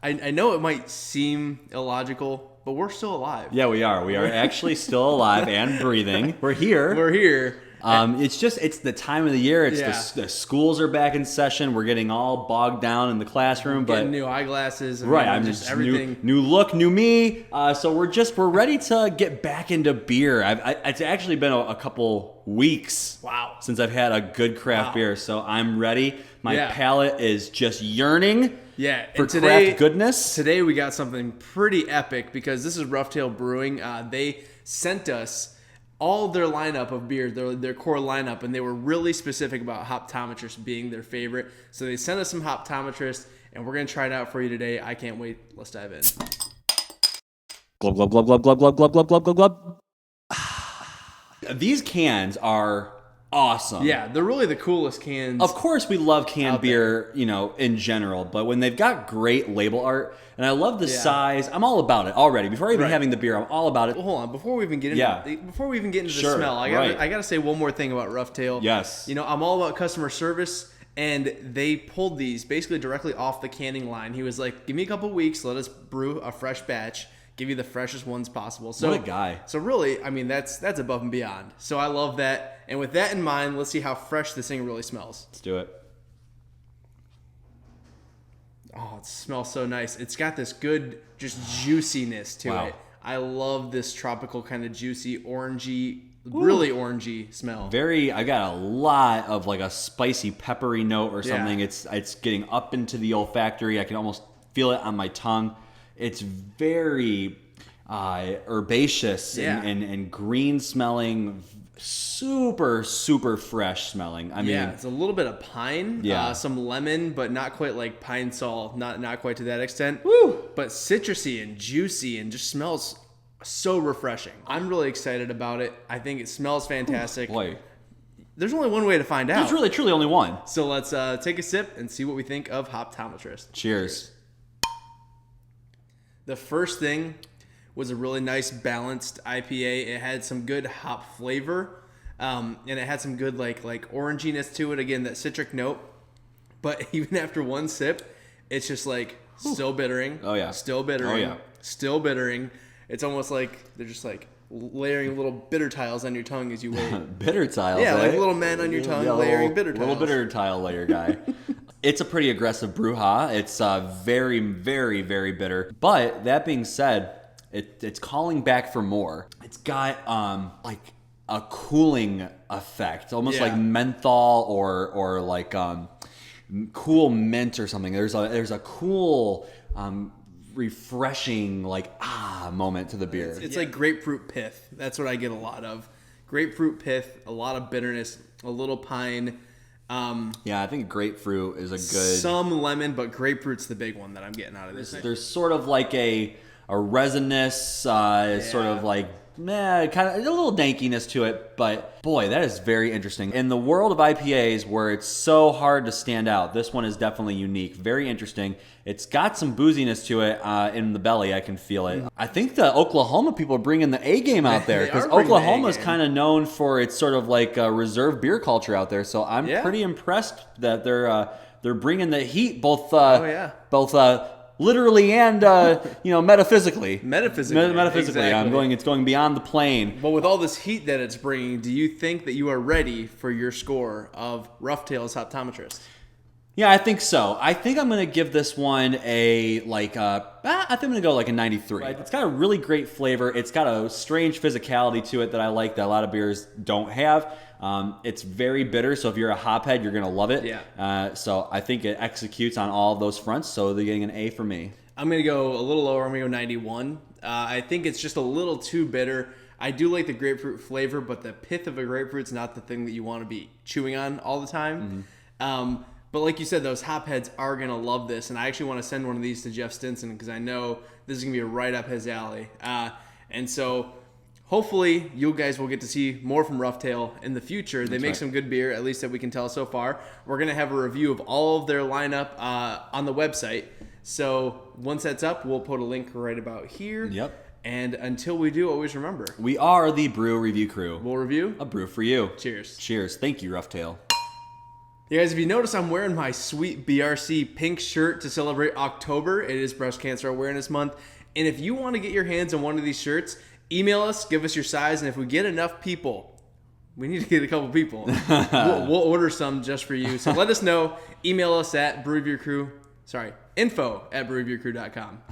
I know it might seem illogical, but we're still alive. Yeah, we are. We are actually still alive and breathing. We're here. We're here. It's the time of the year. It's the schools are back in session. We're getting all bogged down in the classroom, but getting new eyeglasses. I'm just everything. New look, new me. So we're ready to get back into beer. It's actually been a couple weeks. Wow. Since I've had a good craft beer, so I'm ready. My palate is just yearning. Yeah, for craft goodness. Today we got something pretty epic because this is Roughtail Brewing. They sent us all their lineup of beers, their core lineup, and they were really specific about Hoptometrist being their favorite. So they sent us some Hoptometrist, and we're going to try it out for you today. I can't wait. Let's dive in. Glub, glub, glub, glub, glub, glub, glub, glub, glub, glub, glub. These cans are awesome. Yeah, they're really the coolest cans. Of course, we love canned beer, in general, but when they've got great label art, and I love the size, I'm all about it already. Before even having the beer, I'm all about it. Well, hold on, before we even get into the smell, I gotta say one more thing about Roughtail. Yes, I'm all about customer service, and they pulled these basically directly off the canning line. He was like, "Give me a couple weeks, let us brew a fresh batch." Give you the freshest ones possible. So, what a guy. So really, that's above and beyond. So I love that. And with that in mind, let's see how fresh this thing really smells. Let's do it. Oh, it smells so nice. It's got this good just juiciness to it. I love this tropical kind of juicy, orangey, really orangey smell. I got a lot of like a spicy, peppery note or something. Yeah. It's getting up into the olfactory. I can almost feel it on my tongue. It's very herbaceous and green smelling, super, super fresh smelling. I mean, it's a little bit of pine, some lemon, but not quite like pine sol, not quite to that extent. Woo! But citrusy and juicy and just smells so refreshing. I'm really excited about it. I think it smells fantastic. Boy. There's only one way to find out. There's really, truly only one. So let's take a sip and see what we think of Hoptometrist. Cheers. The first thing was a really nice balanced IPA. It had some good hop flavor, and it had some good like oranginess to it. Again, that citric note. But even after one sip, it's just like still bittering. Oh yeah. Still bittering. Oh yeah. Still bittering. It's almost like they're just like layering little bitter tiles on your tongue as you wait. Bitter tiles. Yeah, like little men on your tongue layering bitter tiles. Little bitter tile layer guy. It's a pretty aggressive brewha. It's very, very, very bitter. But that being said, it's calling back for more. It's got like a cooling effect, almost like menthol or like cool mint or something. There's a cool, refreshing moment to the beer. It's like grapefruit pith. That's what I get a lot of. Grapefruit pith, a lot of bitterness, a little pine. I think grapefruit is a good... Some lemon, but grapefruit's the big one that I'm getting out of this. There's sort of like a resinous, sort of like, kind of a little dankiness to it, but boy, that is very interesting. In the world of IPAs where it's so hard to stand out, this one is definitely unique, very interesting. It's got some booziness to it in the belly, I can feel it. I think the Oklahoma people are bringing the A game out there because Oklahoma's kind of known for its sort of like reserve beer culture out there, so I'm pretty impressed that they're bringing the heat both literally and metaphysically. Metaphysically, exactly. It's going beyond the plane. But with all this heat that it's bringing, do you think that you are ready for your score of Roughtail's Hoptometrist? Yeah, I think so. I think I'm going to give this one I think I'm going to go like a 93. Right. It's got a really great flavor. It's got a strange physicality to it that I like that a lot of beers don't have. It's very bitter, so if you're a hophead, you're going to love it. Yeah. So I think it executes on all of those fronts, so they're getting an A for me. I'm going to go a little lower. I'm going to go 91. I think it's just a little too bitter. I do like the grapefruit flavor, but the pith of a grapefruit's not the thing that you want to be chewing on all the time. Mm-hmm. But like you said, those hopheads are going to love this, and I actually want to send one of these to Jeff Stinson because I know this is going to be right up his alley. And so hopefully you guys will get to see more from Roughtail in the future. They make some good beer, at least that we can tell so far. We're going to have a review of all of their lineup on the website. So once that's up, we'll put a link right about here. Yep. And until we do, always remember, we are the Brew Review Crew. We'll review a brew for you. Cheers. Cheers. Thank you, Roughtail. You guys, if you notice, I'm wearing my sweet BRC pink shirt to celebrate October. It is Breast Cancer Awareness Month. And if you want to get your hands on one of these shirts, email us, give us your size, and if we get enough people, we need to get a couple people, we'll order some just for you. So let us know. Email us at info@brewofyourcrew.com.